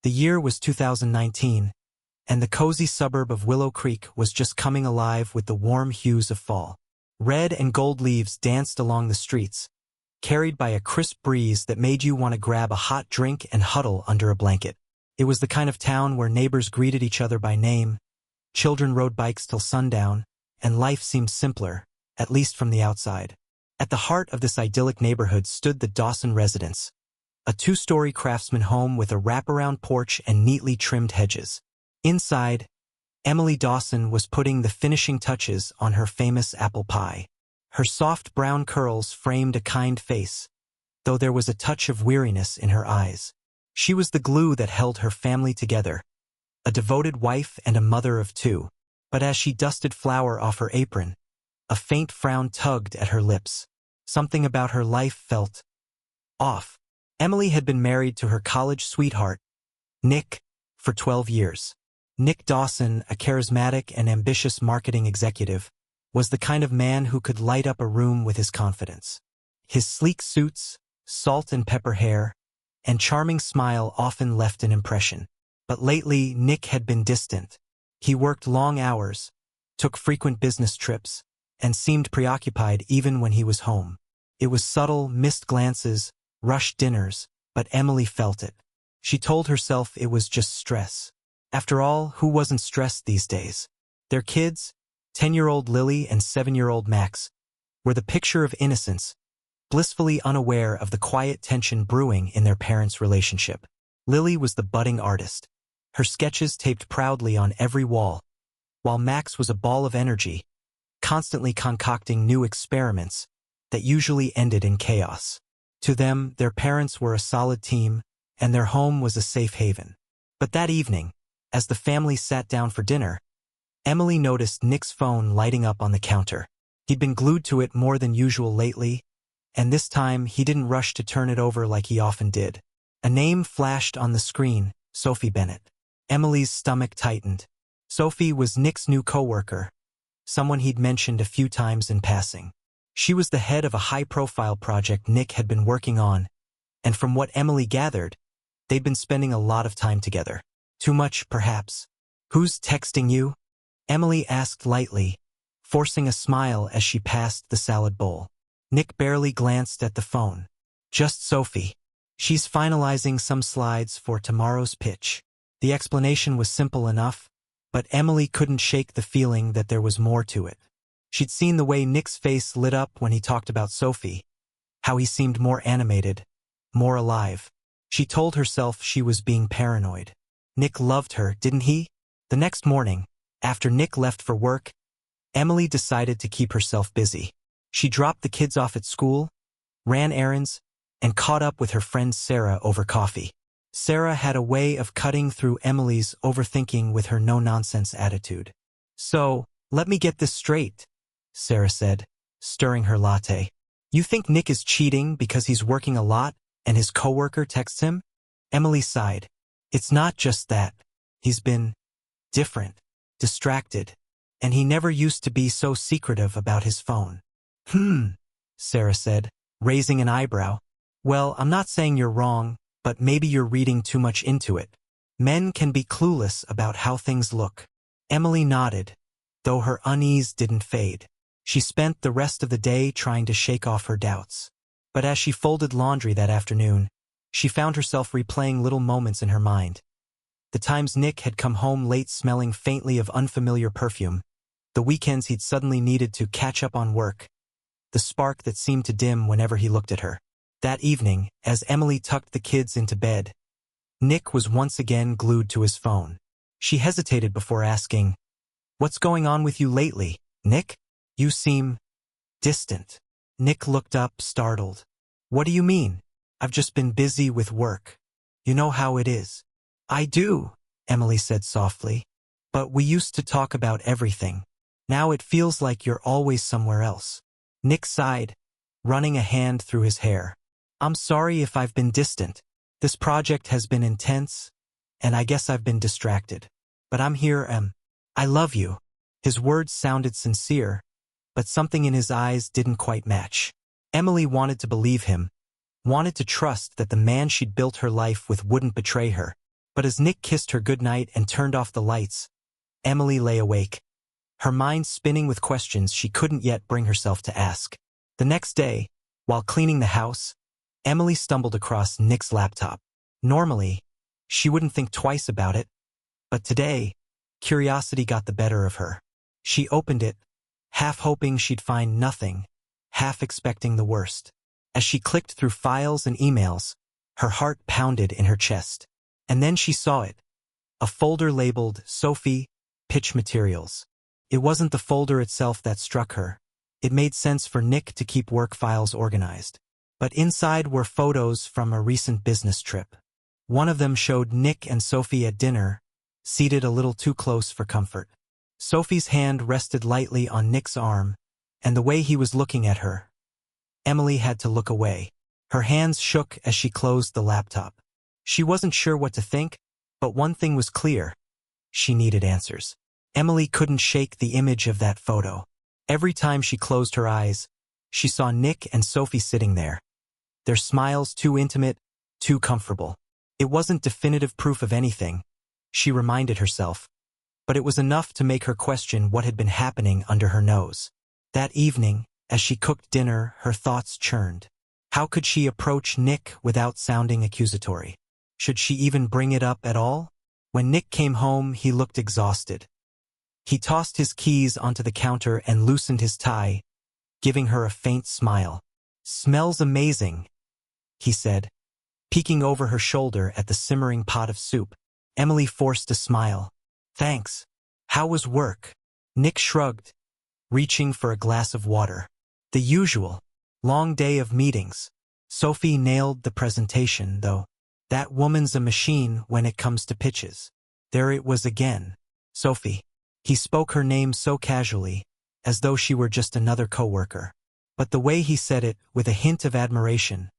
The year was 2019, and the cozy suburb of Willow Creek was just coming alive with the warm hues of fall. Red and gold leaves danced along the streets, carried by a crisp breeze that made you want to grab a hot drink and huddle under a blanket. It was the kind of town where neighbors greeted each other by name, children rode bikes till sundown, and life seemed simpler, at least from the outside. At the heart of this idyllic neighborhood stood the Dawson residence, a two-story craftsman home with a wraparound porch and neatly trimmed hedges. Inside, Emily Dawson was putting the finishing touches on her famous apple pie. Her soft brown curls framed a kind face, though there was a touch of weariness in her eyes. She was the glue that held her family together, a devoted wife and a mother of two. But as she dusted flour off her apron, a faint frown tugged at her lips. Something about her life felt off. Emily had been married to her college sweetheart, Nick, for 12 years. Nick Dawson, a charismatic and ambitious marketing executive, was the kind of man who could light up a room with his confidence. His sleek suits, salt and pepper hair, and charming smile often left an impression. But lately, Nick had been distant. He worked long hours, took frequent business trips, and seemed preoccupied even when he was home. It was subtle, missed glances, rushed dinners, but Emily felt it. She told herself it was just stress. After all, who wasn't stressed these days? Their kids, 10-year-old Lily and 7-year-old Max, were the picture of innocence, blissfully unaware of the quiet tension brewing in their parents' relationship. Lily was the budding artist, her sketches taped proudly on every wall, while Max was a ball of energy, constantly concocting new experiments that usually ended in chaos. To them, their parents were a solid team, and their home was a safe haven. But that evening, as the family sat down for dinner, Emily noticed Nick's phone lighting up on the counter. He'd been glued to it more than usual lately, and this time he didn't rush to turn it over like he often did. A name flashed on the screen, Sophie Bennett. Emily's stomach tightened. Sophie was Nick's new coworker, someone he'd mentioned a few times in passing. She was the head of a high-profile project Nick had been working on, and from what Emily gathered, they'd been spending a lot of time together. Too much, perhaps. "Who's texting you?" Emily asked lightly, forcing a smile as she passed the salad bowl. Nick barely glanced at the phone. "Just Sophie. She's finalizing some slides for tomorrow's pitch." The explanation was simple enough, but Emily couldn't shake the feeling that there was more to it. She'd seen the way Nick's face lit up when he talked about Sophie, how he seemed more animated, more alive. She told herself she was being paranoid. Nick loved her, didn't he? The next morning, after Nick left for work, Emily decided to keep herself busy. She dropped the kids off at school, ran errands, and caught up with her friend Sarah over coffee. Sarah had a way of cutting through Emily's overthinking with her no-nonsense attitude. "So, let me get this straight," Sarah said, stirring her latte. "You think Nick is cheating because he's working a lot and his coworker texts him?" Emily sighed. "It's not just that. He's been different, distracted, and he never used to be so secretive about his phone." Sarah said, raising an eyebrow. "Well, I'm not saying you're wrong, but maybe you're reading too much into it. Men can be clueless about how things look." Emily nodded, though her unease didn't fade. She spent the rest of the day trying to shake off her doubts. But as she folded laundry that afternoon, she found herself replaying little moments in her mind. The times Nick had come home late smelling faintly of unfamiliar perfume, the weekends he'd suddenly needed to catch up on work, the spark that seemed to dim whenever he looked at her. That evening, as Emily tucked the kids into bed, Nick was once again glued to his phone. She hesitated before asking, "What's going on with you lately, Nick? You seem distant." Nick looked up, startled. "What do you mean? I've just been busy with work. You know how it is." "I do," Emily said softly. "But we used to talk about everything. Now it feels like you're always somewhere else." Nick sighed, running a hand through his hair. "I'm sorry if I've been distant. This project has been intense, and I guess I've been distracted. But I'm here, I love you." His words sounded sincere, but something in his eyes didn't quite match. Emily wanted to believe him, wanted to trust that the man she'd built her life with wouldn't betray her. But as Nick kissed her goodnight and turned off the lights, Emily lay awake, her mind spinning with questions she couldn't yet bring herself to ask. The next day, while cleaning the house, Emily stumbled across Nick's laptop. Normally, she wouldn't think twice about it, but today, curiosity got the better of her. She opened it, half hoping she'd find nothing, half expecting the worst. As she clicked through files and emails, her heart pounded in her chest. And then she saw it, a folder labeled Sophie, Pitch Materials. It wasn't the folder itself that struck her. It made sense for Nick to keep work files organized. But inside were photos from a recent business trip. One of them showed Nick and Sophie at dinner, seated a little too close for comfort. Sophie's hand rested lightly on Nick's arm, and the way he was looking at her, Emily had to look away. Her hands shook as she closed the laptop. She wasn't sure what to think, but one thing was clear. She needed answers. Emily couldn't shake the image of that photo. Every time she closed her eyes, she saw Nick and Sophie sitting there. Their smiles too intimate, too comfortable. It wasn't definitive proof of anything, she reminded herself, but it was enough to make her question what had been happening under her nose. That evening, as she cooked dinner, her thoughts churned. How could she approach Nick without sounding accusatory? Should she even bring it up at all? When Nick came home, he looked exhausted. He tossed his keys onto the counter and loosened his tie, giving her a faint smile. "Smells amazing," he said, peeking over her shoulder at the simmering pot of soup. Emily forced a smile. "Thanks. How was work?" Nick shrugged, reaching for a glass of water. "The usual. Long day of meetings." Sophie nailed the presentation, though. That woman's a machine when it comes to pitches. There it was again. Sophie. He spoke her name so casually, as though she were just another coworker. But the way he said it, with a hint of admiration,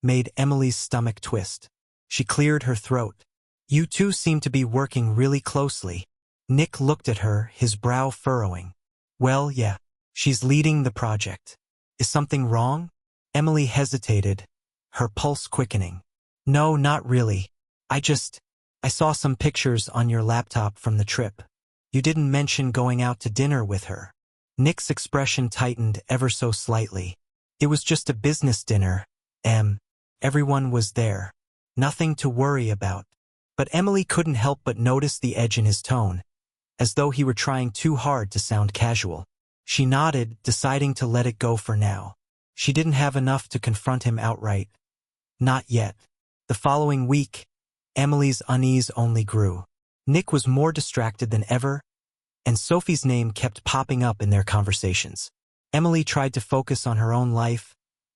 made Emily's stomach twist. She cleared her throat. "You two seem to be working really closely." Nick looked at her, his brow furrowing. "Well, yeah. She's leading the project." "Is something wrong?" Emily hesitated, her pulse quickening. "No, not really. I saw some pictures on your laptop from the trip. You didn't mention going out to dinner with her." Nick's expression tightened ever so slightly. "It was just a business dinner, everyone was there. Nothing to worry about." But Emily couldn't help but notice the edge in his tone, as though he were trying too hard to sound casual. She nodded, deciding to let it go for now. She didn't have enough to confront him outright. Not yet. The following week, Emily's unease only grew. Nick was more distracted than ever, and Sophie's name kept popping up in their conversations. Emily tried to focus on her own life,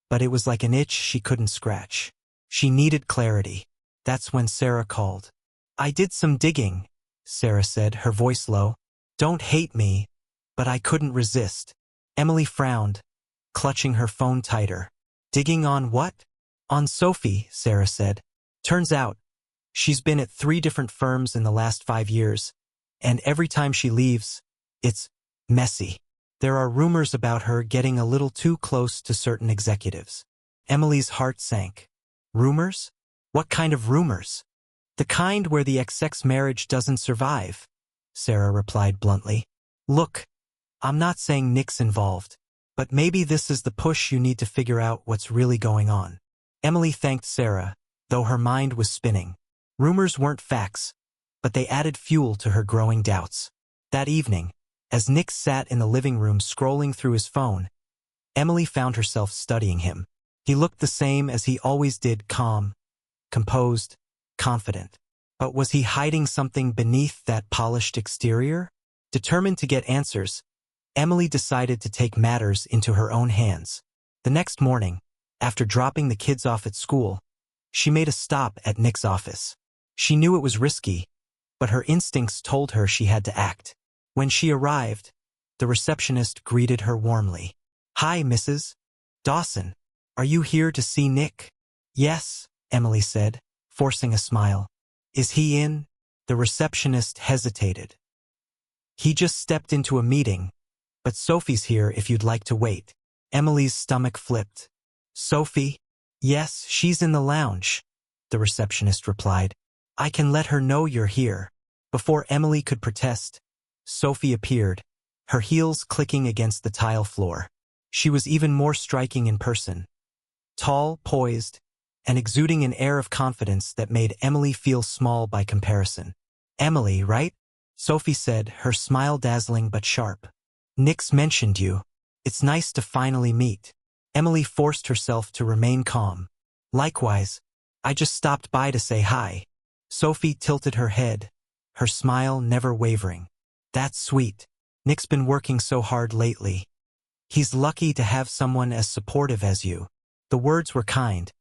but it was like an itch she couldn't scratch. She needed clarity. That's when Sarah called. "I did some digging," Sarah said, her voice low. "Don't hate me, but I couldn't resist." Emily frowned, clutching her phone tighter. "Digging on what?" "On Sophie," Sarah said. "Turns out, she's been at 3 different firms in the last 5 years, and every time she leaves, it's messy. There are rumors about her getting a little too close to certain executives." Emily's heart sank. "Rumors? What kind of rumors?" "The kind where the exec's marriage doesn't survive," Sarah replied bluntly. "Look, I'm not saying Nick's involved, but maybe this is the push you need to figure out what's really going on." Emily thanked Sarah, though her mind was spinning. Rumors weren't facts, but they added fuel to her growing doubts. That evening, as Nick sat in the living room scrolling through his phone, Emily found herself studying him. He looked the same as he always did, calm, composed, confident. But was he hiding something beneath that polished exterior? Determined to get answers, Emily decided to take matters into her own hands. The next morning, after dropping the kids off at school, she made a stop at Nick's office. She knew it was risky, but her instincts told her she had to act. When she arrived, the receptionist greeted her warmly. "Hi, Mrs. Dawson. Are you here to see Nick?" "Yes," Emily said, forcing a smile. "Is he in?" The receptionist hesitated. "He just stepped into a meeting, but Sophie's here if you'd like to wait." Emily's stomach flipped. "Sophie?" "Yes, she's in the lounge," the receptionist replied. I can let her know you're here. Before Emily could protest, Sophie appeared, her heels clicking against the tile floor. She was even more striking in person. Tall, poised, and exuding an air of confidence that made Emily feel small by comparison. Emily, right? Sophie said, her smile dazzling but sharp. Nick's mentioned you. It's nice to finally meet. Emily forced herself to remain calm. Likewise, I just stopped by to say hi. Sophie tilted her head, her smile never wavering. That's sweet. Nick's been working so hard lately. He's lucky to have someone as supportive as you. The words were kind,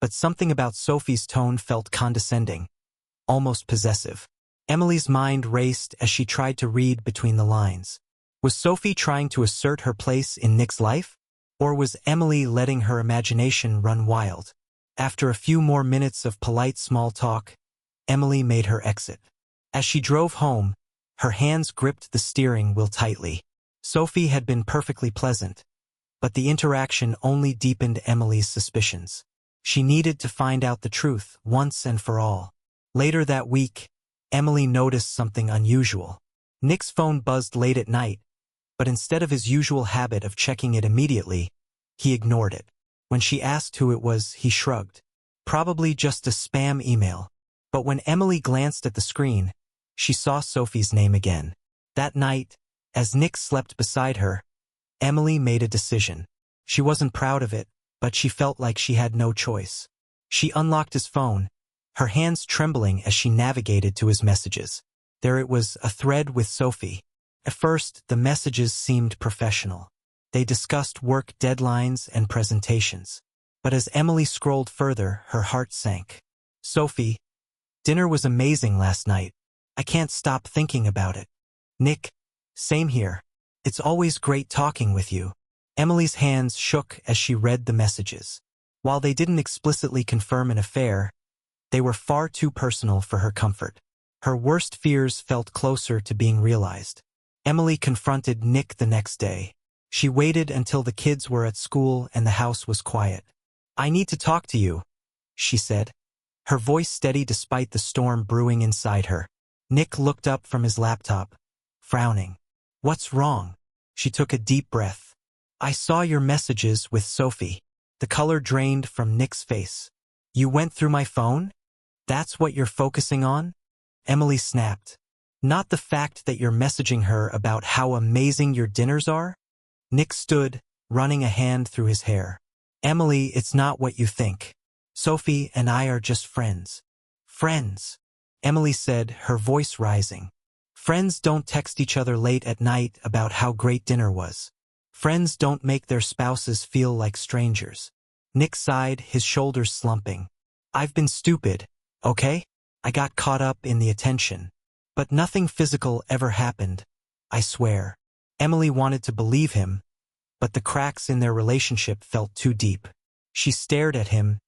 but something about Sophie's tone felt condescending, almost possessive. Emily's mind raced as she tried to read between the lines. Was Sophie trying to assert her place in Nick's life? Or was Emily letting her imagination run wild? After a few more minutes of polite small talk, Emily made her exit. As she drove home, her hands gripped the steering wheel tightly. Sophie had been perfectly pleasant, but the interaction only deepened Emily's suspicions. She needed to find out the truth once and for all. Later that week, Emily noticed something unusual. Nick's phone buzzed late at night, but instead of his usual habit of checking it immediately, he ignored it. When she asked who it was, he shrugged. Probably just a spam email. But when Emily glanced at the screen, she saw Sophie's name again. That night, as Nick slept beside her, Emily made a decision. She wasn't proud of it, but she felt like she had no choice. She unlocked his phone, her hands trembling as she navigated to his messages. There it was, a thread with Sophie. At first, the messages seemed professional. They discussed work deadlines and presentations. But as Emily scrolled further, her heart sank. Sophie, dinner was amazing last night. I can't stop thinking about it. Nick, same here. It's always great talking with you. Emily's hands shook as she read the messages. While they didn't explicitly confirm an affair, they were far too personal for her comfort. Her worst fears felt closer to being realized. Emily confronted Nick the next day. She waited until the kids were at school and the house was quiet. I need to talk to you, she said, her voice steady despite the storm brewing inside her. Nick looked up from his laptop, frowning. What's wrong? She took a deep breath. I saw your messages with Sophie. The color drained from Nick's face. You went through my phone? That's what you're focusing on? Emily snapped. Not the fact that you're messaging her about how amazing your dinners are? Nick stood, running a hand through his hair. Emily, it's not what you think. Sophie and I are just friends. Friends, Emily said, her voice rising. Friends don't text each other late at night about how great dinner was. Friends don't make their spouses feel like strangers. Nick sighed, his shoulders slumping. I've been stupid, okay? I got caught up in the attention. But nothing physical ever happened, I swear. Emily wanted to believe him, but the cracks in their relationship felt too deep. She stared at him,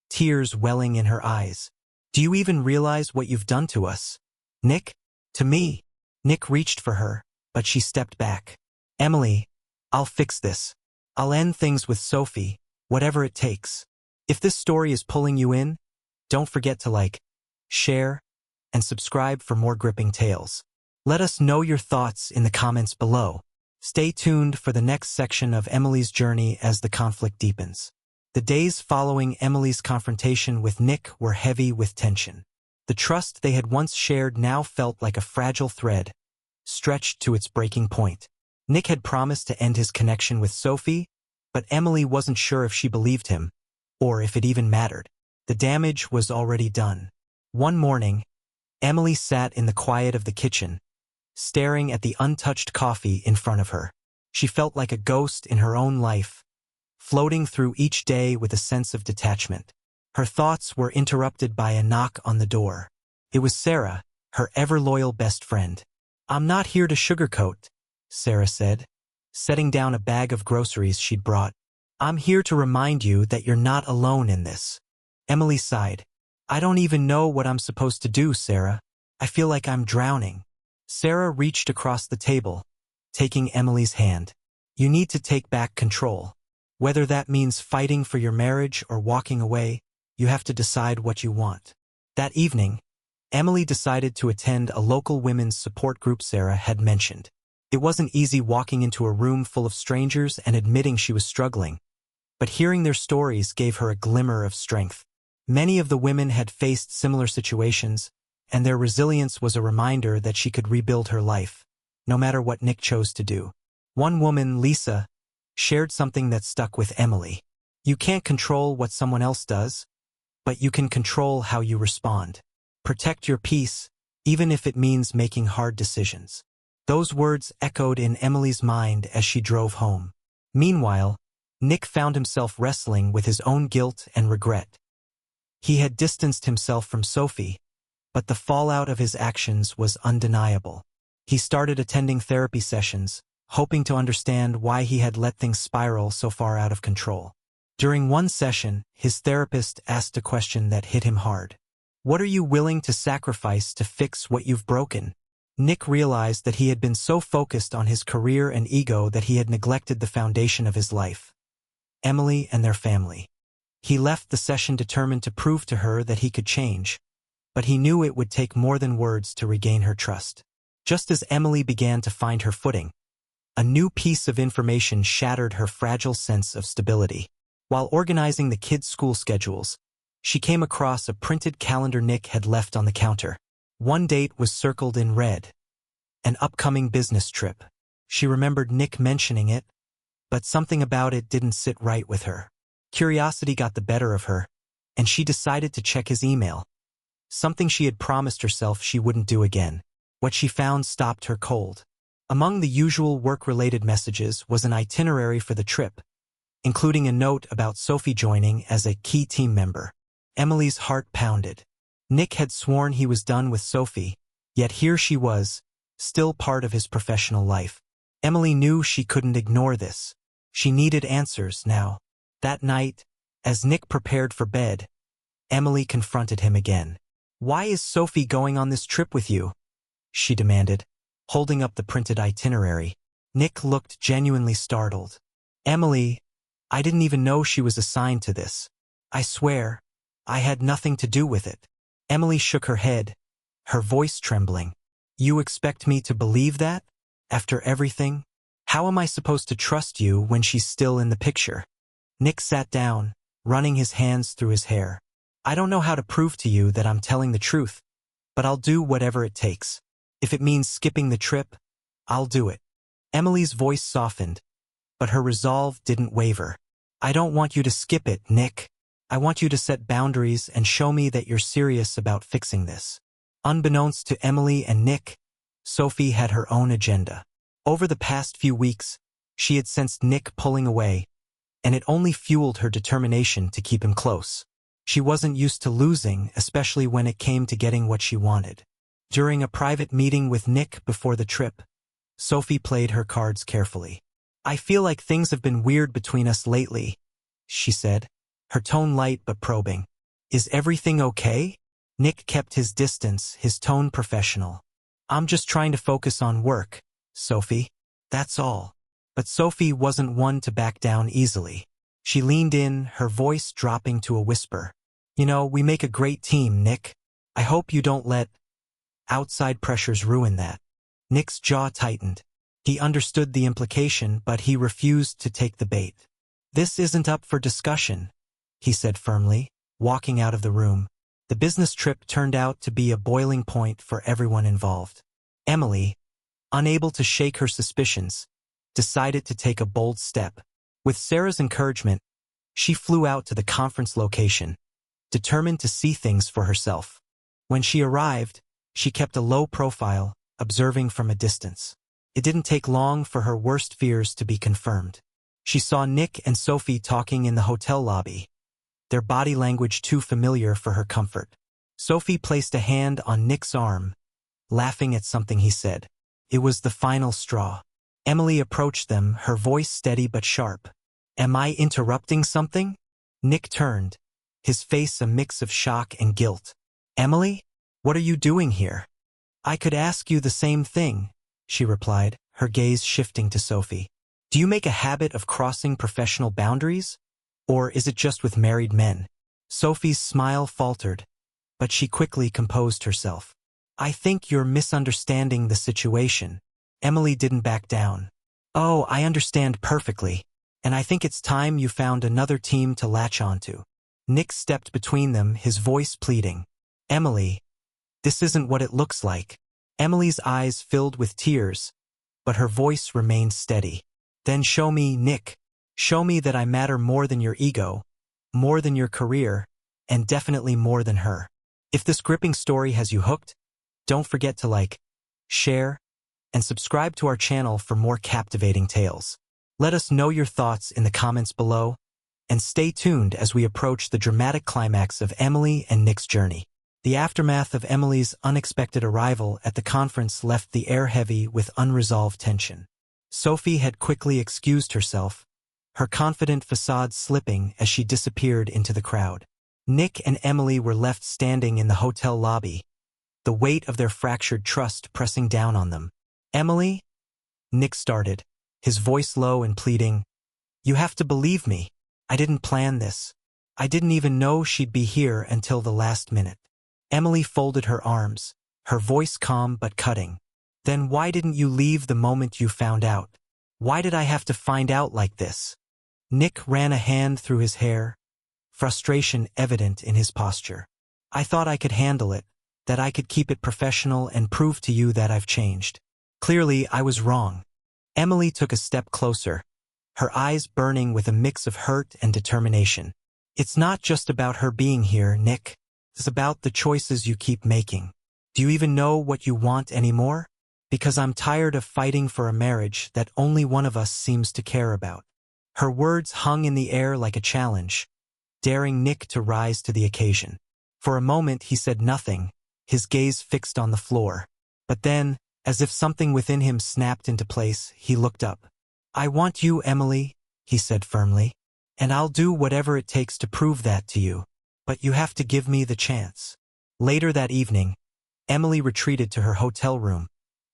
tears welling in her eyes. Do you even realize what you've done to us? Nick? To me? Nick reached for her, but she stepped back. Emily, I'll fix this. I'll end things with Sophie, whatever it takes. If this story is pulling you in, don't forget to like, share, and subscribe for more gripping tales. Let us know your thoughts in the comments below. Stay tuned for the next section of Emily's journey as the conflict deepens. The days following Emily's confrontation with Nick were heavy with tension. The trust they had once shared now felt like a fragile thread, stretched to its breaking point. Nick had promised to end his connection with Sophie, but Emily wasn't sure if she believed him, or if it even mattered. The damage was already done. One morning, Emily sat in the quiet of the kitchen, staring at the untouched coffee in front of her. She felt like a ghost in her own life, floating through each day with a sense of detachment. Her thoughts were interrupted by a knock on the door. It was Sarah, her ever-loyal best friend. I'm not here to sugarcoat, Sarah said, setting down a bag of groceries she'd brought. I'm here to remind you that you're not alone in this. Emily sighed. I don't even know what I'm supposed to do, Sarah. I feel like I'm drowning. Sarah reached across the table, taking Emily's hand. You need to take back control. Whether that means fighting for your marriage or walking away, you have to decide what you want. That evening, Emily decided to attend a local women's support group Sarah had mentioned. It wasn't easy walking into a room full of strangers and admitting she was struggling, but hearing their stories gave her a glimmer of strength. Many of the women had faced similar situations, and their resilience was a reminder that she could rebuild her life, no matter what Nick chose to do. One woman, Lisa, shared something that stuck with Emily. You can't control what someone else does, but you can control how you respond. Protect your peace, even if it means making hard decisions. Those words echoed in Emily's mind as she drove home. Meanwhile, Nick found himself wrestling with his own guilt and regret. He had distanced himself from Sophie, but the fallout of his actions was undeniable. He started attending therapy sessions, hoping to understand why he had let things spiral so far out of control. During one session, his therapist asked a question that hit him hard. What are you willing to sacrifice to fix what you've broken? Nick realized that he had been so focused on his career and ego that he had neglected the foundation of his life, Emily and their family. He left the session determined to prove to her that he could change, but he knew it would take more than words to regain her trust. Just as Emily began to find her footing, a new piece of information shattered her fragile sense of stability. While organizing the kids' school schedules, she came across a printed calendar Nick had left on the counter. One date was circled in red, an upcoming business trip. She remembered Nick mentioning it, but something about it didn't sit right with her. Curiosity got the better of her, and she decided to check his email, something she had promised herself she wouldn't do again. What she found stopped her cold. Among the usual work-related messages was an itinerary for the trip, including a note about Sophie joining as a key team member. Emily's heart pounded. Nick had sworn he was done with Sophie, yet here she was, still part of his professional life. Emily knew she couldn't ignore this. She needed answers now. That night, as Nick prepared for bed, Emily confronted him again. "Why is Sophie going on this trip with you?" she demanded, holding up the printed itinerary. Nick looked genuinely startled. "Emily, I didn't even know she was assigned to this. I swear, I had nothing to do with it." Emily shook her head, her voice trembling. "You expect me to believe that? After everything? How am I supposed to trust you when she's still in the picture?" Nick sat down, running his hands through his hair. "I don't know how to prove to you that I'm telling the truth, but I'll do whatever it takes. If it means skipping the trip, I'll do it." Emily's voice softened, but her resolve didn't waver. "I don't want you to skip it, Nick. I want you to set boundaries and show me that you're serious about fixing this." Unbeknownst to Emily and Nick, Sophie had her own agenda. Over the past few weeks, she had sensed Nick pulling away, and it only fueled her determination to keep him close. She wasn't used to losing, especially when it came to getting what she wanted. During a private meeting with Nick before the trip, Sophie played her cards carefully. "I feel like things have been weird between us lately," she said, her tone light but probing. "Is everything okay?" Nick kept his distance, his tone professional. "I'm just trying to focus on work, Sophie. That's all." But Sophie wasn't one to back down easily. She leaned in, her voice dropping to a whisper. "You know, we make a great team, Nick. I hope you don't let outside pressures ruin that." Nick's jaw tightened. He understood the implication, but he refused to take the bait. "This isn't up for discussion," he said firmly, walking out of the room. The business trip turned out to be a boiling point for everyone involved. Emily, unable to shake her suspicions, decided to take a bold step. With Sarah's encouragement, she flew out to the conference location, determined to see things for herself. When she arrived, she kept a low profile, observing from a distance. It didn't take long for her worst fears to be confirmed. She saw Nick and Sophie talking in the hotel lobby, their body language too familiar for her comfort. Sophie placed a hand on Nick's arm, laughing at something he said. It was the final straw. Emily approached them, her voice steady but sharp. "Am I interrupting something?" Nick turned, his face a mix of shock and guilt. "Emily, what are you doing here?" "I could ask you the same thing," she replied, her gaze shifting to Sophie. "Do you make a habit of crossing professional boundaries? Or is it just with married men?" Sophie's smile faltered, but she quickly composed herself. "I think you're misunderstanding the situation." Emily didn't back down. "Oh, I understand perfectly. And I think it's time you found another team to latch onto." Nick stepped between them, his voice pleading. "Emily, this isn't what it looks like." Emily's eyes filled with tears, but her voice remained steady. "Then show me, Nick. Show me that I matter more than your ego, more than your career, and definitely more than her." If this gripping story has you hooked, don't forget to like, share, and subscribe to our channel for more captivating tales. Let us know your thoughts in the comments below, and stay tuned as we approach the dramatic climax of Emily and Nick's journey. The aftermath of Emily's unexpected arrival at the conference left the air heavy with unresolved tension. Sophie had quickly excused herself, her confident facade slipping as she disappeared into the crowd. Nick and Emily were left standing in the hotel lobby, the weight of their fractured trust pressing down on them. "Emily?" Nick started, his voice low and pleading. "You have to believe me. I didn't plan this. I didn't even know she'd be here until the last minute." Emily folded her arms, her voice calm but cutting. "Then why didn't you leave the moment you found out? Why did I have to find out like this?" Nick ran a hand through his hair, frustration evident in his posture. "I thought I could handle it, that I could keep it professional and prove to you that I've changed. Clearly, I was wrong." Emily took a step closer, her eyes burning with a mix of hurt and determination. "It's not just about her being here, Nick. It's about the choices you keep making. Do you even know what you want anymore? Because I'm tired of fighting for a marriage that only one of us seems to care about." Her words hung in the air like a challenge, daring Nick to rise to the occasion. For a moment he said nothing, his gaze fixed on the floor. But then, as if something within him snapped into place, he looked up. "I want you, Emily," he said firmly, "and I'll do whatever it takes to prove that to you. But you have to give me the chance." Later that evening, Emily retreated to her hotel room,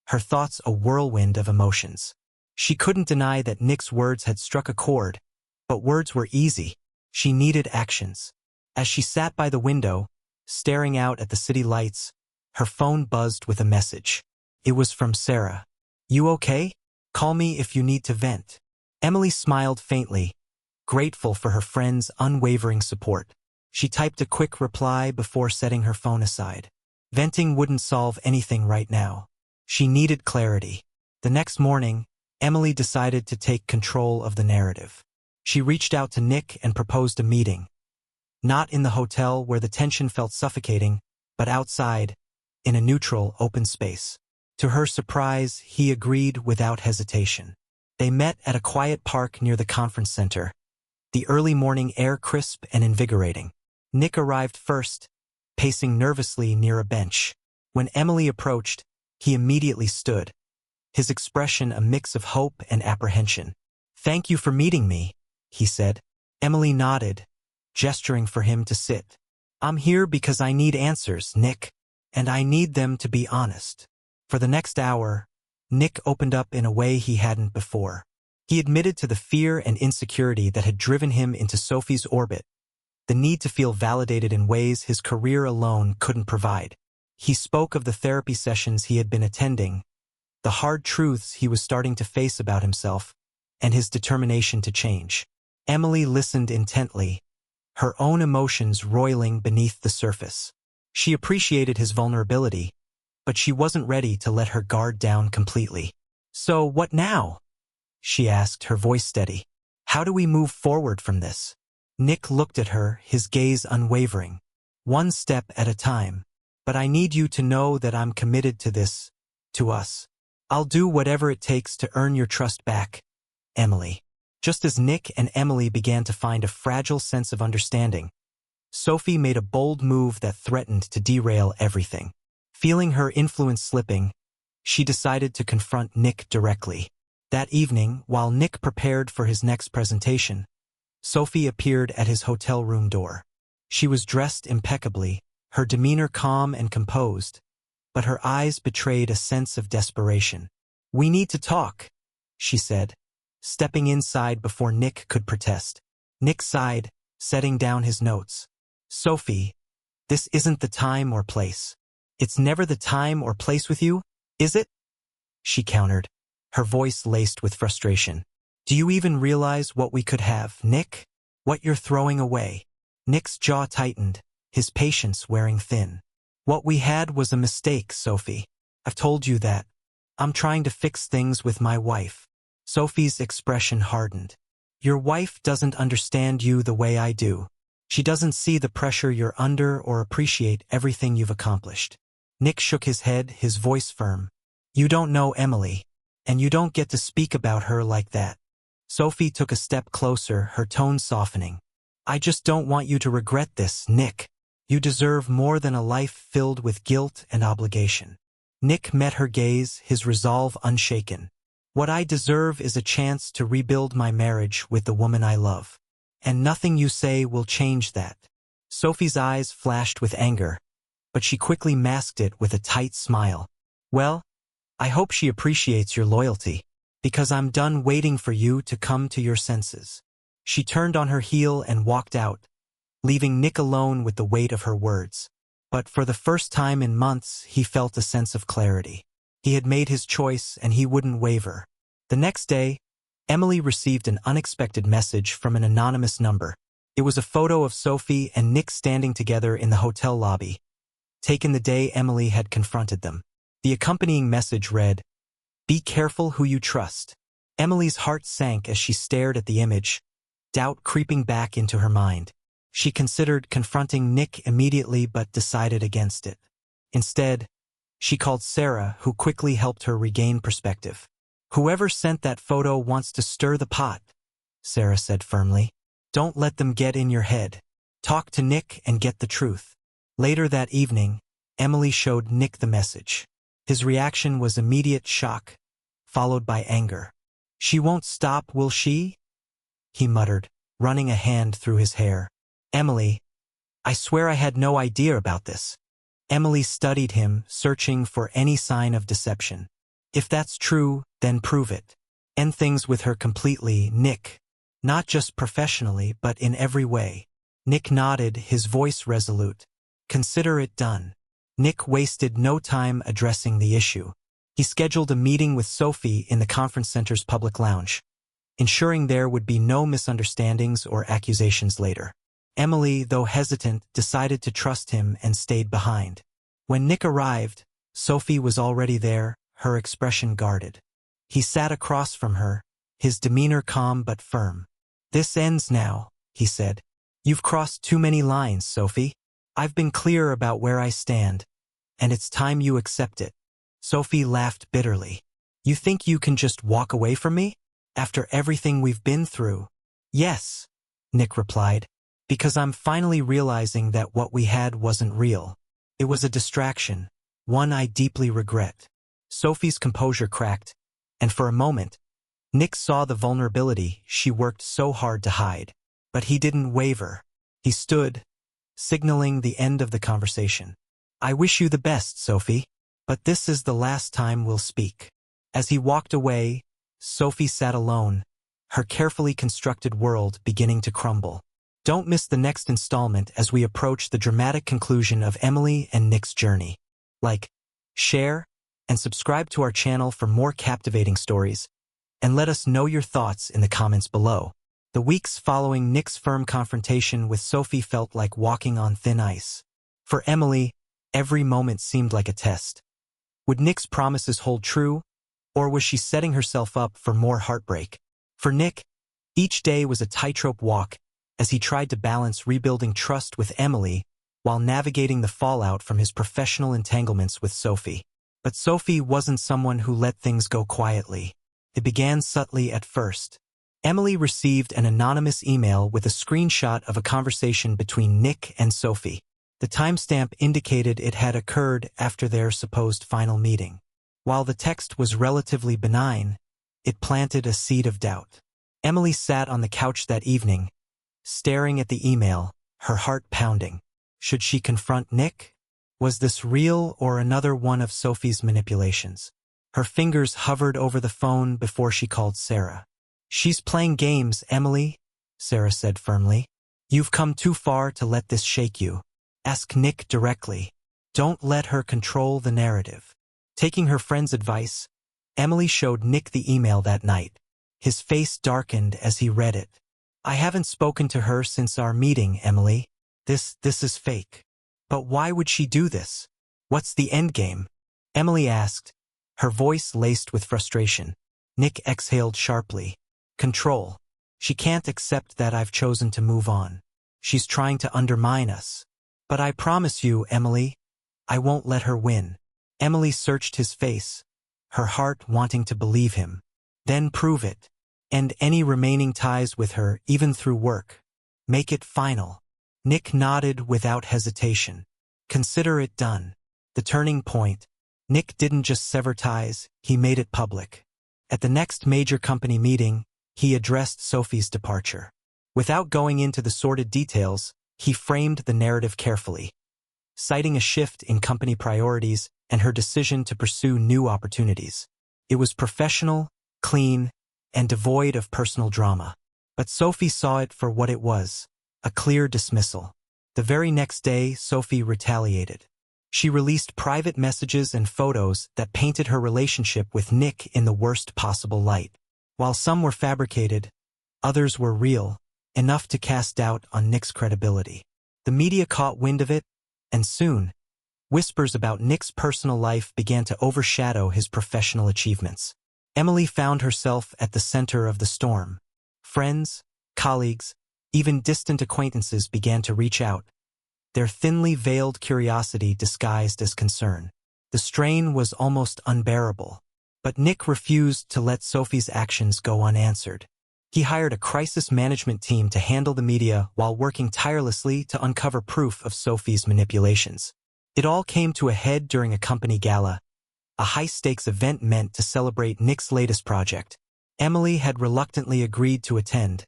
her thoughts a whirlwind of emotions. She couldn't deny that Nick's words had struck a chord, but words were easy. She needed actions. As she sat by the window, staring out at the city lights, her phone buzzed with a message. It was from Sarah. "You okay? Call me if you need to vent." Emily smiled faintly, grateful for her friend's unwavering support. She typed a quick reply before setting her phone aside. Venting wouldn't solve anything right now. She needed clarity. The next morning, Emily decided to take control of the narrative. She reached out to Nick and proposed a meeting. Not in the hotel where the tension felt suffocating, but outside, in a neutral, open space. To her surprise, he agreed without hesitation. They met at a quiet park near the conference center, the early morning air crisp and invigorating. Nick arrived first, pacing nervously near a bench. When Emily approached, he immediately stood, his expression a mix of hope and apprehension. "Thank you for meeting me," he said. Emily nodded, gesturing for him to sit. "I'm here because I need answers, Nick, and I need them to be honest." For the next hour, Nick opened up in a way he hadn't before. He admitted to the fear and insecurity that had driven him into Sophie's orbit, the need to feel validated in ways his career alone couldn't provide. He spoke of the therapy sessions he had been attending, the hard truths he was starting to face about himself, and his determination to change. Emily listened intently, her own emotions roiling beneath the surface. She appreciated his vulnerability, but she wasn't ready to let her guard down completely. "So what now?" she asked, her voice steady. "How do we move forward from this?" Nick looked at her, his gaze unwavering. "One step at a time. But I need you to know that I'm committed to this, to us. I'll do whatever it takes to earn your trust back, Emily." Just as Nick and Emily began to find a fragile sense of understanding, Sophie made a bold move that threatened to derail everything. Feeling her influence slipping, she decided to confront Nick directly. That evening, while Nick prepared for his next presentation, Sophie appeared at his hotel room door. She was dressed impeccably, her demeanor calm and composed, but her eyes betrayed a sense of desperation. "We need to talk," she said, stepping inside before Nick could protest. Nick sighed, setting down his notes. "Sophie, This isn't the time or place. It's never the time or place with you, is it? She countered, her voice laced with frustration. Do you even realize what we could have, Nick? What you're throwing away? Nick's jaw tightened, his patience wearing thin. What we had was a mistake, Sophie. I've told you that. I'm trying to fix things with my wife. Sophie's expression hardened. Your wife doesn't understand you the way I do. She doesn't see the pressure you're under or appreciate everything you've accomplished. Nick shook his head, his voice firm. You don't know Emily, and you don't get to speak about her like that. Sophie took a step closer, her tone softening. I just don't want you to regret this, Nick. You deserve more than a life filled with guilt and obligation. Nick met her gaze, his resolve unshaken. What I deserve is a chance to rebuild my marriage with the woman I love. And nothing you say will change that. Sophie's eyes flashed with anger, but she quickly masked it with a tight smile. Well, I hope she appreciates your loyalty, because I'm done waiting for you to come to your senses. She turned on her heel and walked out, leaving Nick alone with the weight of her words. But for the first time in months, he felt a sense of clarity. He had made his choice and he wouldn't waver. The next day, Emily received an unexpected message from an anonymous number. It was a photo of Sophie and Nick standing together in the hotel lobby, taken the day Emily had confronted them. The accompanying message read, "Be careful who you trust." Emily's heart sank as she stared at the image, doubt creeping back into her mind. She considered confronting Nick immediately but decided against it. Instead, she called Sarah, who quickly helped her regain perspective. Whoever sent that photo wants to stir the pot, Sarah said firmly. Don't let them get in your head. Talk to Nick and get the truth. Later that evening, Emily showed Nick the message. His reaction was immediate shock, followed by anger. She won't stop, will she? He muttered, running a hand through his hair. Emily, I swear I had no idea about this. Emily studied him, searching for any sign of deception. If that's true, then prove it. End things with her completely, Nick. Not just professionally, but in every way. Nick nodded, his voice resolute. Consider it done. Nick wasted no time addressing the issue. He scheduled a meeting with Sophie in the conference center's public lounge, ensuring there would be no misunderstandings or accusations later. Emily, though hesitant, decided to trust him and stayed behind. When Nick arrived, Sophie was already there, her expression guarded. He sat across from her, his demeanor calm but firm. This ends now, he said. You've crossed too many lines, Sophie. I've been clear about where I stand, and it's time you accept it. Sophie laughed bitterly. You think you can just walk away from me? After everything we've been through? Yes, Nick replied, because I'm finally realizing that what we had wasn't real. It was a distraction, one I deeply regret. Sophie's composure cracked, and for a moment, Nick saw the vulnerability she worked so hard to hide. But he didn't waver. He stood, signaling the end of the conversation. I wish you the best, Sophie, but this is the last time we'll speak. As he walked away, Sophie sat alone, her carefully constructed world beginning to crumble. Don't miss the next installment as we approach the dramatic conclusion of Emily and Nick's journey. Like, share, and subscribe to our channel for more captivating stories, and let us know your thoughts in the comments below. The weeks following Nick's firm confrontation with Sophie felt like walking on thin ice. For Emily, every moment seemed like a test. Would Nick's promises hold true, or was she setting herself up for more heartbreak? For Nick, each day was a tightrope walk as he tried to balance rebuilding trust with Emily while navigating the fallout from his professional entanglements with Sophie. But Sophie wasn't someone who let things go quietly. It began subtly at first. Emily received an anonymous email with a screenshot of a conversation between Nick and Sophie. The timestamp indicated it had occurred after their supposed final meeting. While the text was relatively benign, it planted a seed of doubt. Emily sat on the couch that evening, staring at the email, her heart pounding. Should she confront Nick? Was this real or another one of Sophie's manipulations? Her fingers hovered over the phone before she called Sarah. She's playing games, Emily, Sarah said firmly. You've come too far to let this shake you. Ask Nick directly. Don't let her control the narrative. Taking her friend's advice, Emily showed Nick the email that night. His face darkened as he read it. I haven't spoken to her since our meeting, Emily. This is fake. But why would she do this? What's the endgame? Emily asked, her voice laced with frustration. Nick exhaled sharply. Control. She can't accept that I've chosen to move on. She's trying to undermine us. But I promise you, Emily, I won't let her win. Emily searched his face, her heart wanting to believe him. Then prove it. End any remaining ties with her, even through work. Make it final. Nick nodded without hesitation. Consider it done. The turning point. Nick didn't just sever ties, he made it public. At the next major company meeting, he addressed Sophie's departure. Without going into the sordid details, he framed the narrative carefully, citing a shift in company priorities and her decision to pursue new opportunities. It was professional, clean, and devoid of personal drama. But Sophie saw it for what it was, a clear dismissal. The very next day, Sophie retaliated. She released private messages and photos that painted her relationship with Nick in the worst possible light. While some were fabricated, others were real, enough to cast doubt on Nick's credibility. The media caught wind of it, and soon, whispers about Nick's personal life began to overshadow his professional achievements. Emily found herself at the center of the storm. Friends, colleagues, even distant acquaintances began to reach out, their thinly veiled curiosity disguised as concern. The strain was almost unbearable. But Nick refused to let Sophie's actions go unanswered. He hired a crisis management team to handle the media while working tirelessly to uncover proof of Sophie's manipulations. It all came to a head during a company gala, a high-stakes event meant to celebrate Nick's latest project. Emily had reluctantly agreed to attend,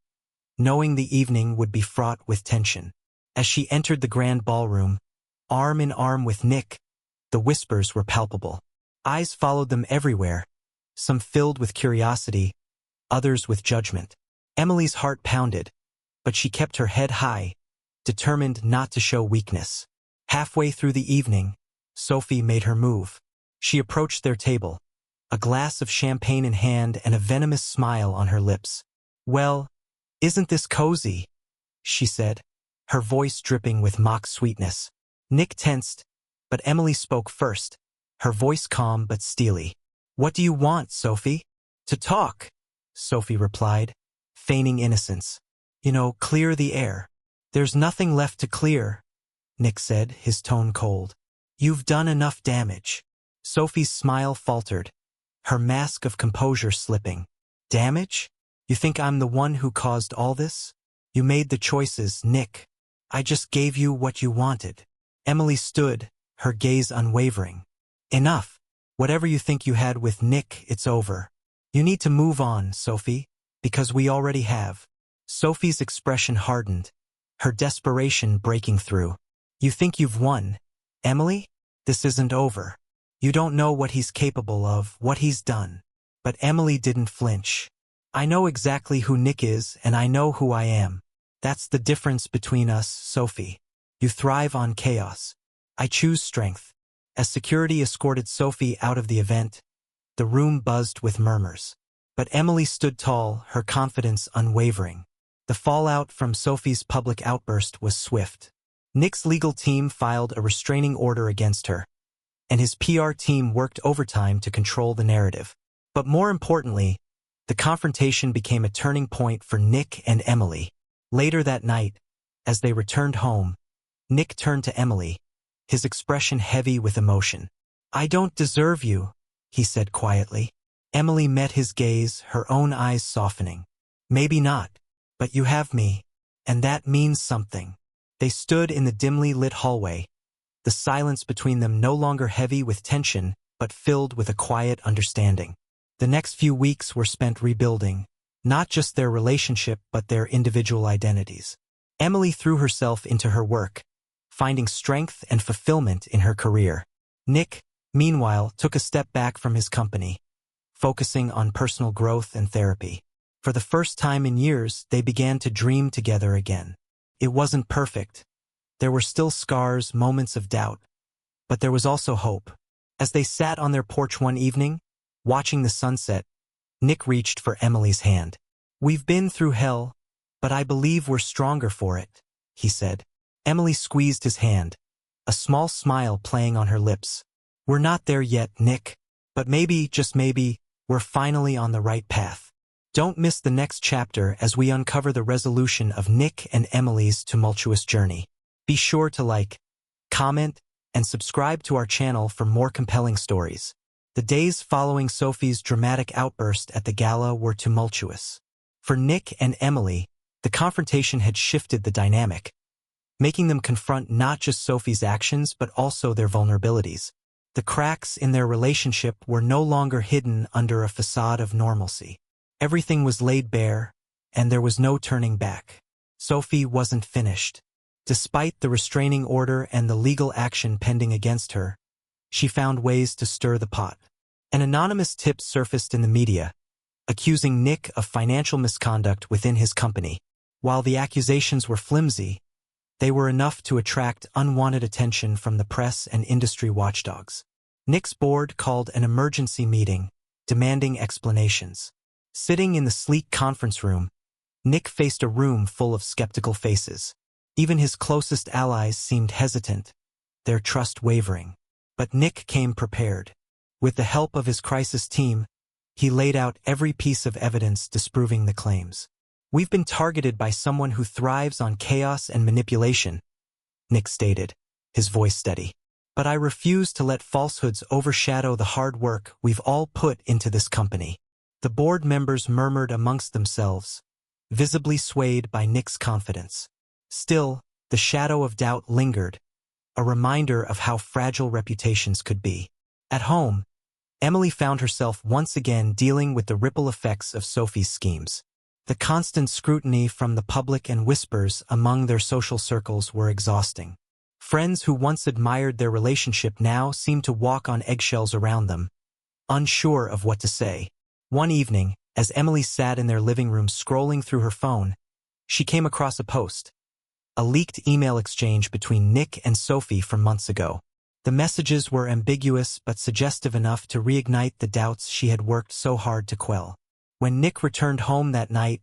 knowing the evening would be fraught with tension. As she entered the grand ballroom, arm in arm with Nick, the whispers were palpable. Eyes followed them everywhere, some filled with curiosity, others with judgment. Emily's heart pounded, but she kept her head high, determined not to show weakness. Halfway through the evening, Sophie made her move. She approached their table, a glass of champagne in hand and a venomous smile on her lips. "Well, isn't this cozy?" she said, her voice dripping with mock sweetness. Nick tensed, but Emily spoke first, her voice calm but steely. "What do you want, Sophie?" "To talk," Sophie replied, feigning innocence. Clear the air." "There's nothing left to clear," Nick said, his tone cold. "You've done enough damage." Sophie's smile faltered, her mask of composure slipping. "Damage? You think I'm the one who caused all this? You made the choices, Nick. I just gave you what you wanted." Emily stood, her gaze unwavering. "Enough. Whatever you think you had with Nick, it's over. You need to move on, Sophie, because we already have." Sophie's expression hardened, her desperation breaking through. "You think you've won, Emily? This isn't over. You don't know what he's capable of, what he's done." But Emily didn't flinch. "I know exactly who Nick is, and I know who I am. That's the difference between us, Sophie. You thrive on chaos. I choose strength." As security escorted Sophie out of the event, the room buzzed with murmurs. But Emily stood tall, her confidence unwavering. The fallout from Sophie's public outburst was swift. Nick's legal team filed a restraining order against her, and his PR team worked overtime to control the narrative. But more importantly, the confrontation became a turning point for Nick and Emily. Later that night, as they returned home, Nick turned to Emily, his expression heavy with emotion. "I don't deserve you," he said quietly. Emily met his gaze, her own eyes softening. "Maybe not, but you have me, and that means something." They stood in the dimly lit hallway, the silence between them no longer heavy with tension, but filled with a quiet understanding. The next few weeks were spent rebuilding, not just their relationship but their individual identities. Emily threw herself into her work, finding strength and fulfillment in her career. Nick, meanwhile, took a step back from his company, focusing on personal growth and therapy. For the first time in years, they began to dream together again. It wasn't perfect, There were still scars, moments of doubt, but there was also hope. As they sat on their porch one evening, watching the sunset, Nick reached for Emily's hand. "We've been through hell, but I believe we're stronger for it," he said. Emily squeezed his hand, a small smile playing on her lips. "We're not there yet, Nick, but maybe, just maybe, we're finally on the right path." Don't miss the next chapter as we uncover the resolution of Nick and Emily's tumultuous journey. Be sure to like, comment, and subscribe to our channel for more compelling stories. The days following Sophie's dramatic outburst at the gala were tumultuous. For Nick and Emily, the confrontation had shifted the dynamic, making them confront not just Sophie's actions but also their vulnerabilities. The cracks in their relationship were no longer hidden under a facade of normalcy. Everything was laid bare, and there was no turning back. Sophie wasn't finished. Despite the restraining order and the legal action pending against her, she found ways to stir the pot. An anonymous tip surfaced in the media, accusing Nick of financial misconduct within his company. While the accusations were flimsy, they were enough to attract unwanted attention from the press and industry watchdogs. Nick's board called an emergency meeting, demanding explanations. Sitting in the sleek conference room, Nick faced a room full of skeptical faces. Even his closest allies seemed hesitant, their trust wavering. But Nick came prepared. With the help of his crisis team, he laid out every piece of evidence disproving the claims. "We've been targeted by someone who thrives on chaos and manipulation," Nick stated, his voice steady. "But I refuse to let falsehoods overshadow the hard work we've all put into this company." The board members murmured amongst themselves, visibly swayed by Nick's confidence. Still, the shadow of doubt lingered, a reminder of how fragile reputations could be. At home, Emily found herself once again dealing with the ripple effects of Sophie's schemes. The constant scrutiny from the public and whispers among their social circles were exhausting. Friends who once admired their relationship now seemed to walk on eggshells around them, unsure of what to say. One evening, as Emily sat in their living room scrolling through her phone, she came across a post, a leaked email exchange between Nick and Sophie from months ago. The messages were ambiguous but suggestive enough to reignite the doubts she had worked so hard to quell. When Nick returned home that night,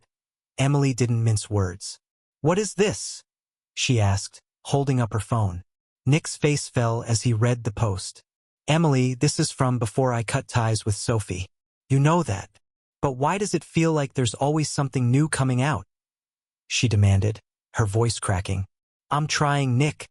Emily didn't mince words. "What is this?" she asked, holding up her phone. Nick's face fell as he read the post. "Emily, this is from before I cut ties with Sophie. You know that. But why does it feel like there's always something new coming out?" she demanded, her voice cracking. "I'm trying, Nick.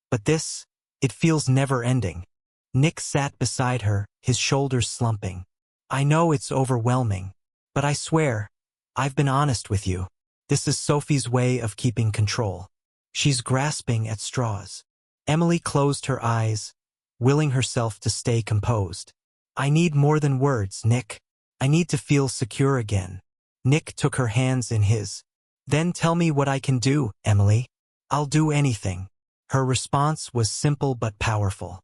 But this, it feels never-ending." Nick sat beside her, his shoulders slumping. "I know it's overwhelming, but I swear, I've been honest with you. This is Sophie's way of keeping control. She's grasping at straws." Emily closed her eyes, willing herself to stay composed. "I need more than words, Nick. I need to feel secure again." Nick took her hands in his. "Then tell me what I can do, Emily. I'll do anything." Her response was simple but powerful.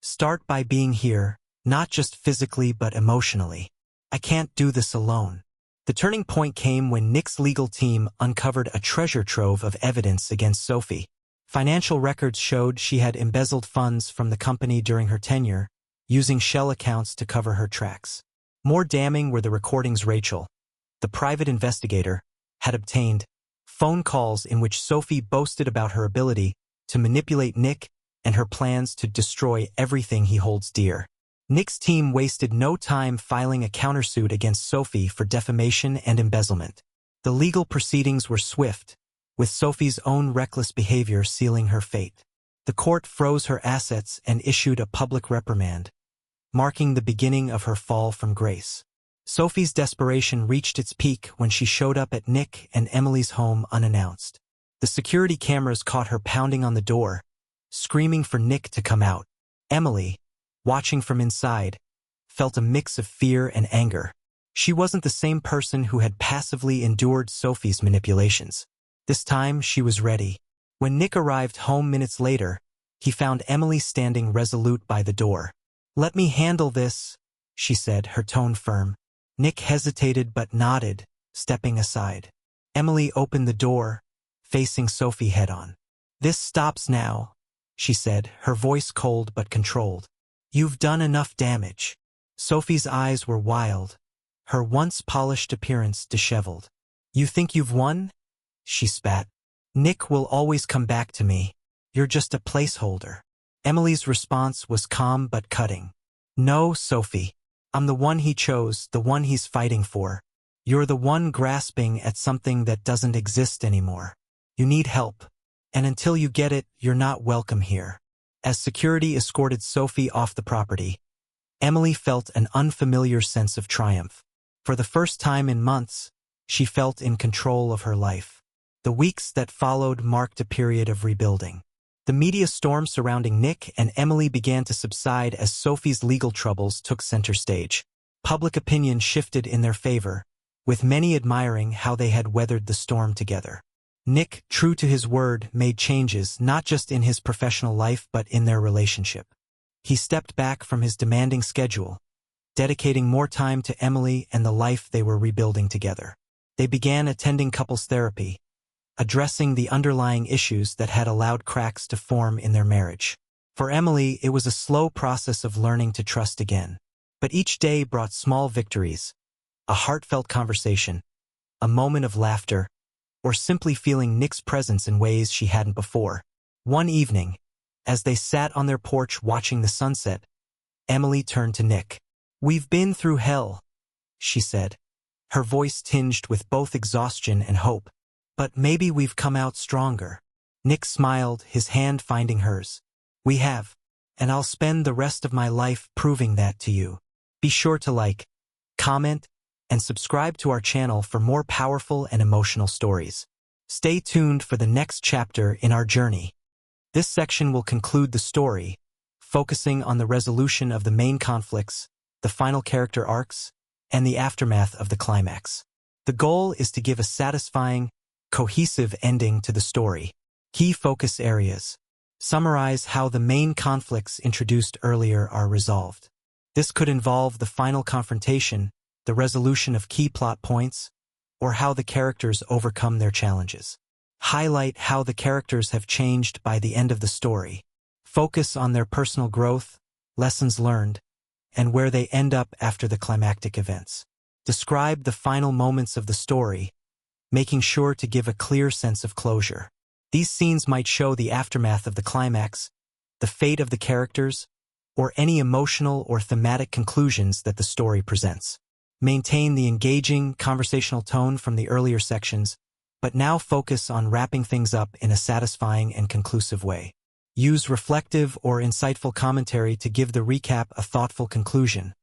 "Start by being here, not just physically but emotionally. I can't do this alone." The turning point came when Nick's legal team uncovered a treasure trove of evidence against Sophie. Financial records showed she had embezzled funds from the company during her tenure, using shell accounts to cover her tracks. More damning were the recordings Rachel, the private investigator, had obtained, phone calls in which Sophie boasted about her ability to manipulate Nick and her plans to destroy everything he holds dear. Nick's team wasted no time filing a countersuit against Sophie for defamation and embezzlement. The legal proceedings were swift, with Sophie's own reckless behavior sealing her fate. The court froze her assets and issued a public reprimand, marking the beginning of her fall from grace. Sophie's desperation reached its peak when she showed up at Nick and Emily's home unannounced. The security cameras caught her pounding on the door, screaming for Nick to come out. Emily, watching from inside, felt a mix of fear and anger. She wasn't the same person who had passively endured Sophie's manipulations. This time she was ready. When Nick arrived home minutes later, he found Emily standing resolute by the door. "Let me handle this," she said, her tone firm. Nick hesitated but nodded, stepping aside. Emily opened the door, facing Sophie head-on. "This stops now," she said, her voice cold but controlled. "You've done enough damage." Sophie's eyes were wild, her once polished appearance disheveled. "You think you've won?" she spat. "Nick will always come back to me. You're just a placeholder." Emily's response was calm but cutting. "No, Sophie. I'm the one he chose, the one he's fighting for. You're the one grasping at something that doesn't exist anymore. You need help. And until you get it, you're not welcome here." As security escorted Sophie off the property, Emily felt an unfamiliar sense of triumph. For the first time in months, she felt in control of her life. The weeks that followed marked a period of rebuilding. The media storm surrounding Nick and Emily began to subside as Sophie's legal troubles took center stage. Public opinion shifted in their favor, with many admiring how they had weathered the storm together. Nick, true to his word, made changes not just in his professional life but in their relationship. He stepped back from his demanding schedule, dedicating more time to Emily and the life they were rebuilding together. They began attending couples therapy, addressing the underlying issues that had allowed cracks to form in their marriage. For Emily, it was a slow process of learning to trust again. But each day brought small victories, a heartfelt conversation, a moment of laughter, or simply feeling Nick's presence in ways she hadn't before. One evening, as they sat on their porch watching the sunset, Emily turned to Nick. "We've been through hell," she said, her voice tinged with both exhaustion and hope. "But maybe we've come out stronger." Nick smiled, his hand finding hers. "We have, and I'll spend the rest of my life proving that to you." Be sure to like, comment, and subscribe to our channel for more powerful and emotional stories. Stay tuned for the next chapter in our journey. This section will conclude the story, focusing on the resolution of the main conflicts, the final character arcs, and the aftermath of the climax. The goal is to give a satisfying, cohesive ending to the story. Key focus areas. Summarize how the main conflicts introduced earlier are resolved. This could involve the final confrontation, the resolution of key plot points, or how the characters overcome their challenges. Highlight how the characters have changed by the end of the story. Focus on their personal growth, lessons learned, and where they end up after the climactic events. Describe the final moments of the story, making sure to give a clear sense of closure. These scenes might show the aftermath of the climax, the fate of the characters, or any emotional or thematic conclusions that the story presents. Maintain the engaging, conversational tone from the earlier sections, but now focus on wrapping things up in a satisfying and conclusive way. Use reflective or insightful commentary to give the recap a thoughtful conclusion,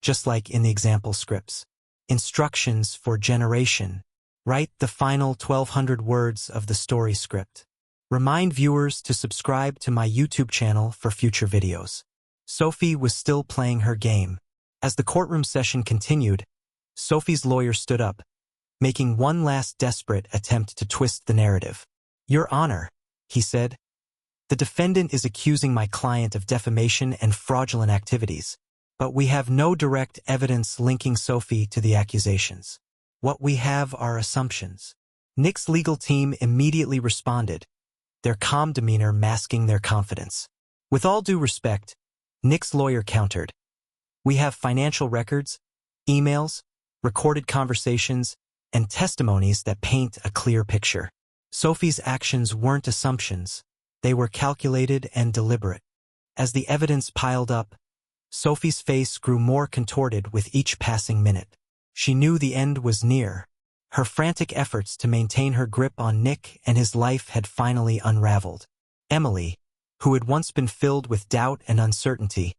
just like in the example scripts. Instructions for generation. Write the final 1,200 words of the story script. Remind viewers to subscribe to my YouTube channel for future videos. Sophie was still playing her game. As the courtroom session continued, Sophie's lawyer stood up, making one last desperate attempt to twist the narrative. "Your Honor," he said, "the defendant is accusing my client of defamation and fraudulent activities, but we have no direct evidence linking Sophie to the accusations. What we have are assumptions." Nick's legal team immediately responded, their calm demeanor masking their confidence. With all due respect, Nick's lawyer countered, "We have financial records, emails, recorded conversations, and testimonies that paint a clear picture. Sophie's actions weren't assumptions, they were calculated and deliberate." As the evidence piled up, Sophie's face grew more contorted with each passing minute. She knew the end was near. Her frantic efforts to maintain her grip on Nick and his life had finally unraveled. Emily, who had once been filled with doubt and uncertainty,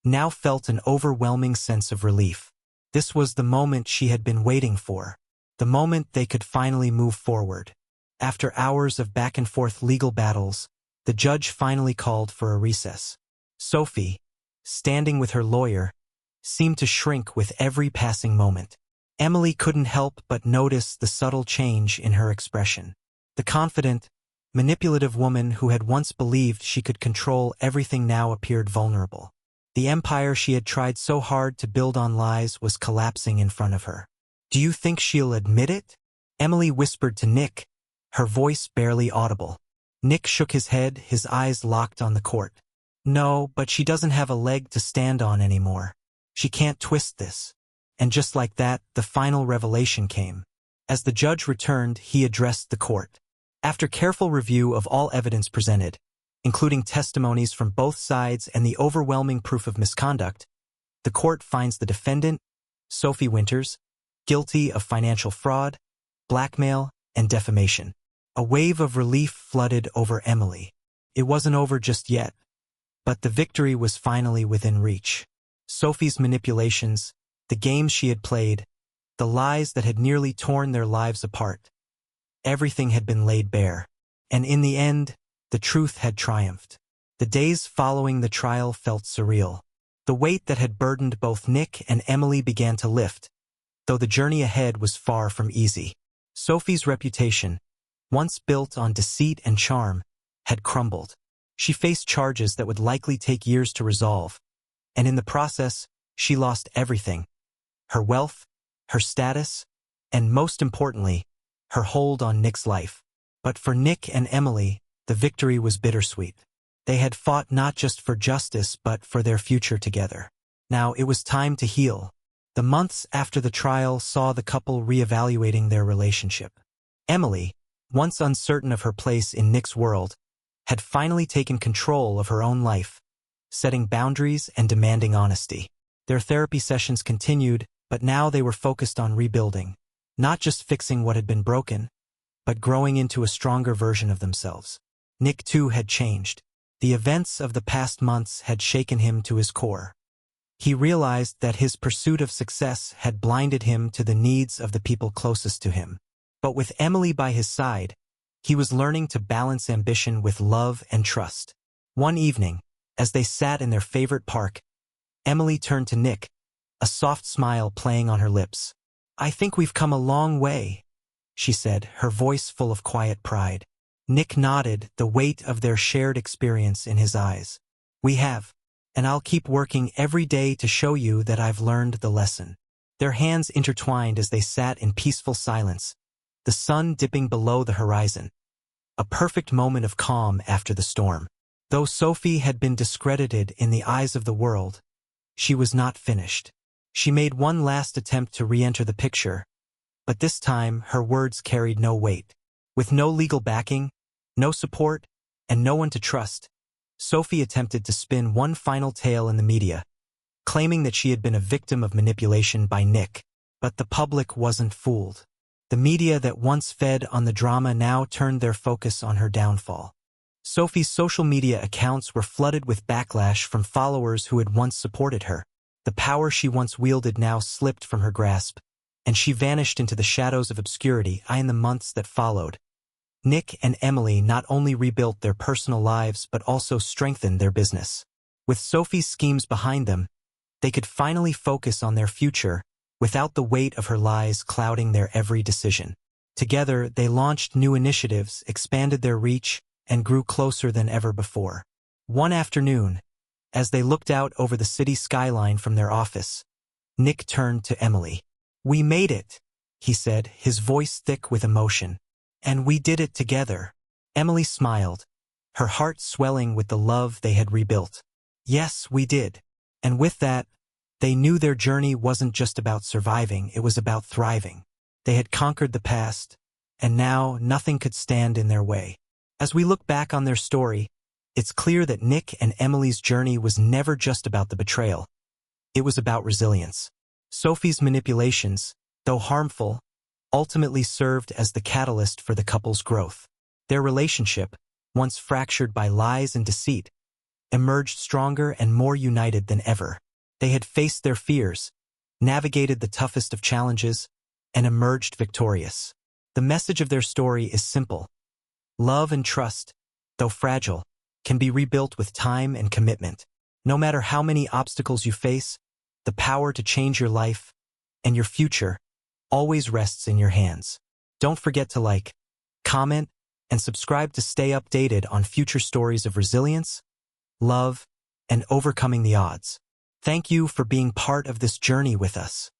now felt an overwhelming sense of relief. This was the moment she had been waiting for, the moment they could finally move forward. After hours of back-and-forth legal battles, the judge finally called for a recess. Sophie, standing with her lawyer, seemed to shrink with every passing moment. Emily couldn't help but notice the subtle change in her expression. The confident, manipulative woman who had once believed she could control everything now appeared vulnerable. The empire she had tried so hard to build on lies was collapsing in front of her. "Do you think she'll admit it?" Emily whispered to Nick, her voice barely audible. Nick shook his head, his eyes locked on the court. No, but she doesn't have a leg to stand on anymore. She can't twist this. And just like that, the final revelation came. As the judge returned, he addressed the court. After careful review of all evidence presented, including testimonies from both sides and the overwhelming proof of misconduct, the court finds the defendant, Sophie Winters, guilty of financial fraud, blackmail, and defamation. A wave of relief flooded over Emily. It wasn't over just yet, but the victory was finally within reach. Sophie's manipulations, the games she had played, the lies that had nearly torn their lives apart. Everything had been laid bare, and in the end, the truth had triumphed. The days following the trial felt surreal. The weight that had burdened both Nick and Emily began to lift, though the journey ahead was far from easy. Sophie's reputation, once built on deceit and charm, had crumbled. She faced charges that would likely take years to resolve, and in the process, she lost everything: her wealth, her status, and most importantly, her hold on Nick's life. But for Nick and Emily, the victory was bittersweet. They had fought not just for justice but for their future together. Now it was time to heal. The months after the trial saw the couple reevaluating their relationship. Emily, once uncertain of her place in Nick's world, had finally taken control of her own life, setting boundaries and demanding honesty. Their therapy sessions continued, but now they were focused on rebuilding, not just fixing what had been broken, but growing into a stronger version of themselves. Nick, too, had changed. The events of the past months had shaken him to his core. He realized that his pursuit of success had blinded him to the needs of the people closest to him. But with Emily by his side, he was learning to balance ambition with love and trust. One evening, as they sat in their favorite park, Emily turned to Nick, a soft smile playing on her lips. "I think we've come a long way," she said, her voice full of quiet pride. Nick nodded, the weight of their shared experience in his eyes. "We have, and I'll keep working every day to show you that I've learned the lesson." Their hands intertwined as they sat in peaceful silence, the sun dipping below the horizon. A perfect moment of calm after the storm. Though Sophie had been discredited in the eyes of the world, she was not finished. She made one last attempt to re-enter the picture, but this time her words carried no weight. With no legal backing, no support, and no one to trust, Sophie attempted to spin one final tale in the media, claiming that she had been a victim of manipulation by Nick. But the public wasn't fooled. The media that once fed on the drama now turned their focus on her downfall. Sophie's social media accounts were flooded with backlash from followers who had once supported her. The power she once wielded now slipped from her grasp, and she vanished into the shadows of obscurity. In the months that followed, Nick and Emily not only rebuilt their personal lives but also strengthened their business. With Sophie's schemes behind them, they could finally focus on their future without the weight of her lies clouding their every decision. Together, they launched new initiatives, expanded their reach, and grew closer than ever before. One afternoon, as they looked out over the city skyline from their office, Nick turned to Emily. "We made it," he said, his voice thick with emotion. "And we did it together." Emily smiled, her heart swelling with the love they had rebuilt. "Yes, we did." And with that, they knew their journey wasn't just about surviving, it was about thriving. They had conquered the past, and now nothing could stand in their way. As we look back on their story, it's clear that Nick and Emily's journey was never just about the betrayal. It was about resilience. Sophie's manipulations, though harmful, ultimately served as the catalyst for the couple's growth. Their relationship, once fractured by lies and deceit, emerged stronger and more united than ever. They had faced their fears, navigated the toughest of challenges, and emerged victorious. The message of their story is simple. Love and trust, though fragile, can be rebuilt with time and commitment. No matter how many obstacles you face, the power to change your life and your future always rests in your hands. Don't forget to like, comment, and subscribe to stay updated on future stories of resilience, love, and overcoming the odds. Thank you for being part of this journey with us.